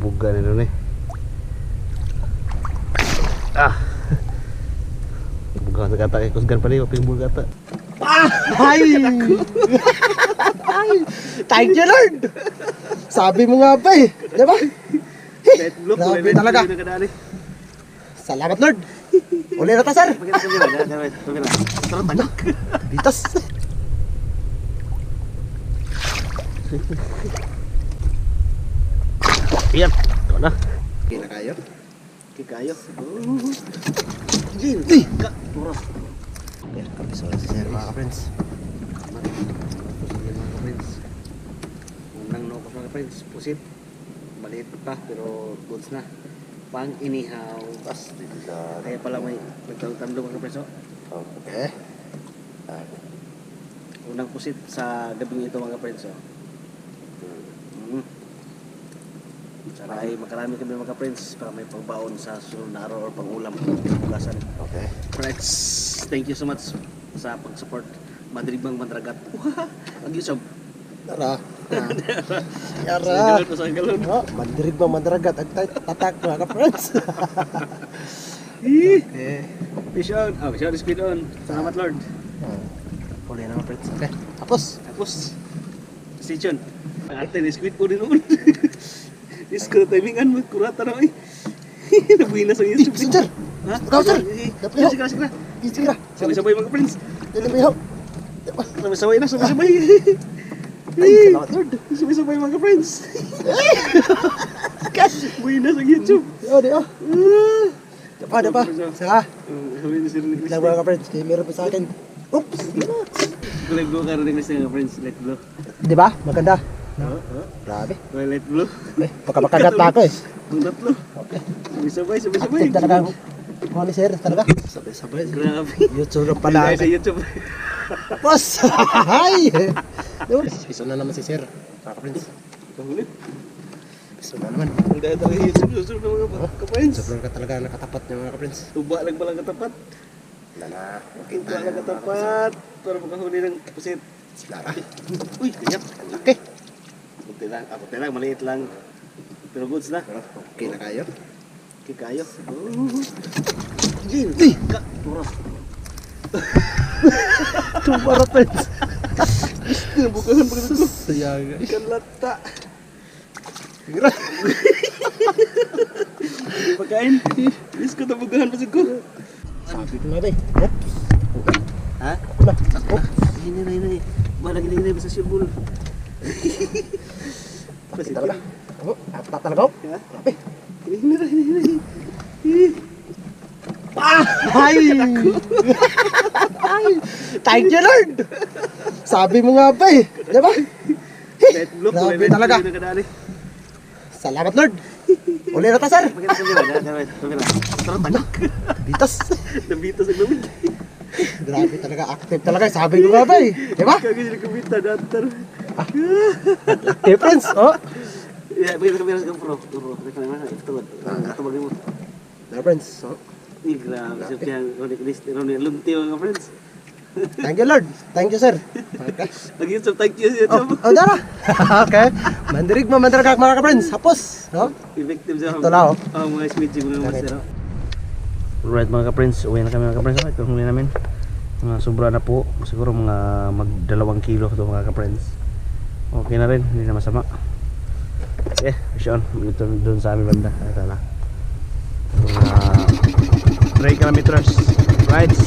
buga na doon eh. Ah. Buga sa kata kay kusgan pa niyo ping buga ta. Ay! Thank you, Lord! Sabi mo nga ba eh, di ba? Grabe talaga. Salamat, Lord. Uli na ta, sir. Bitas. Iyan, ito na. Okay na kayo? Okay kayo. Ayan, kapisola si sir, mga ka-friends. Unang nokos mga friends, pusit. Maliit pa pero goods na. Pang inihaw. Kaya pala may nagtalo mga friends. Okay. Unang pusit sa gabing ito mga friends. Sana ay makarami kami mga friends para may pangbaon sa sunod na araw or pang-ulam bukasan. Okay. Friends, thank you so much sa pag-support Madrigbang Mandragat. Ang YouTube. Tara. Sa Tara. galon ko sa galon. Oh, mandirig ba mandragat at tatak mga ka-friends? Okay. Fish on. Fish on, speed on. Salamat Lord. Uli na mga friends. Okay. Tapos. Tapos, stay tuned. Ang ate, squid po din naman. Isko na timingan mo, kurata na eh. Nabuhin na sa YouTube. Sir! Ha? Ikaw, sir! Sige. Sige. Sabay-sabay mga friends. Dili mo yaw. Sabay-sabay na, sabay-sabay. Ay, salamat Lord. Sabay-sabay mga friends. Buhin na sa YouTube. Di oh. Dapa. Sa. Sabi na sila ni Chris. Lang mga ka-friends. Kaya meron pa sa akin. Oops! Let go ka rin ni Chris mga friends. Let go. Di ba? Maganda. Grabe. Let go. Baka makagat na ako eh. Ang tatlo. Okay. Sabay-sabay. Active talaga ako. Mga ni sir talaga. Sabay. Grabe. YouTube pala. Sa YouTube. Boss! Hi! Piso na naman si sir. Mga ka-friends. Kahulit. Piso na naman. Ang dahil talaga YouTube. Susunod na mga ka-friends. Sobrang ka talaga nakatapat niya mga ka-friends. Tuba lang palang katapat. Wala na. Tuba lang katapat. Para makahuli ng pusit. Sila. Uy, kanyap. Okay. Kunti lang, maliit lang. Pero goods na. Okay na kayo? Okay kayo. Turas. Tumara friends. Bukahan pa ganito. Sayaga. Ikan lata. Pagkain. Bis ko tabugahan pa ko. Sabi ko na ba eh. Oops. Ha? Wala. Oops. Hinay. Malang hinay sa symbol. Kasi talaga. Oh, ata talaga. Ha? Grabe. Hinay. Ay! Ay! Thank you, Lord! Sabi mo nga ba eh. Di ba? Grabe talaga. Salamat, Lord. Uli na ta, sir. Bitas. Nabitas ang lamig. Grabe talaga. Active talaga. Sabi ko nga ba eh. Di ba? Kagin sila kumita datar. Active, friends. Oh. Ya, bagi kamera sa pro. Ito. Katabag mo. Di ba, friends? Oh. Ni grabe sa tiyang Ronnie Lunti mga friends. Thank you, Lord. Thank you, sir. Okay. Mag-YouTube, thank you sa YouTube. Dara. Okay. Mandirig mo, mandiragak mga ka-friends. Hapos. No? Effective sa Ito lang, oh. mga speech mga master. Alright mga ka-friends, uwi na kami mga ka-friends. Ito huli namin. Mga sobra na po. Siguro mga mag-2 kilo ito mga ka-friends. Okay na rin, hindi na masama. Okay, Sean, ito doon sa aming banda. Ito na. 3 kilometers rides.